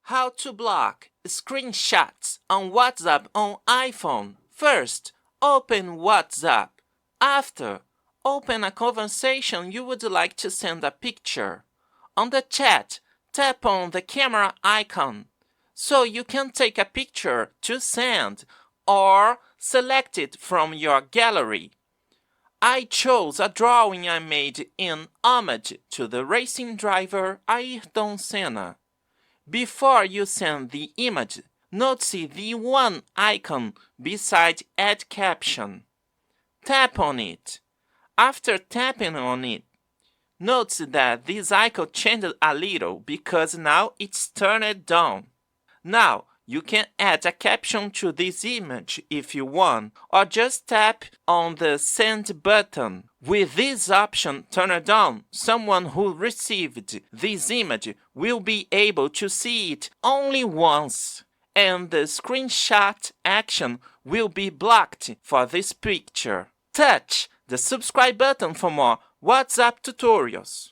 How to block screenshots on WhatsApp on iPhone. First, open WhatsApp. After, open a conversation you would like to send a picture. On the chat, tap on the camera icon so you can take a picture to send or select it from your gallery. I chose a drawing I made in homage to the racing driver Ayrton Senna. Before you send the image, notice the one icon beside Add Caption. Tap on it. After tapping on it, notice that this icon changed a little because now it's turned down. Now, you can add a caption to this image if you want, or just tap on the Send button. With this option turned on, someone who received this image will be able to see it only once, and the screenshot action will be blocked for this picture. Touch the subscribe button for more WhatsApp tutorials.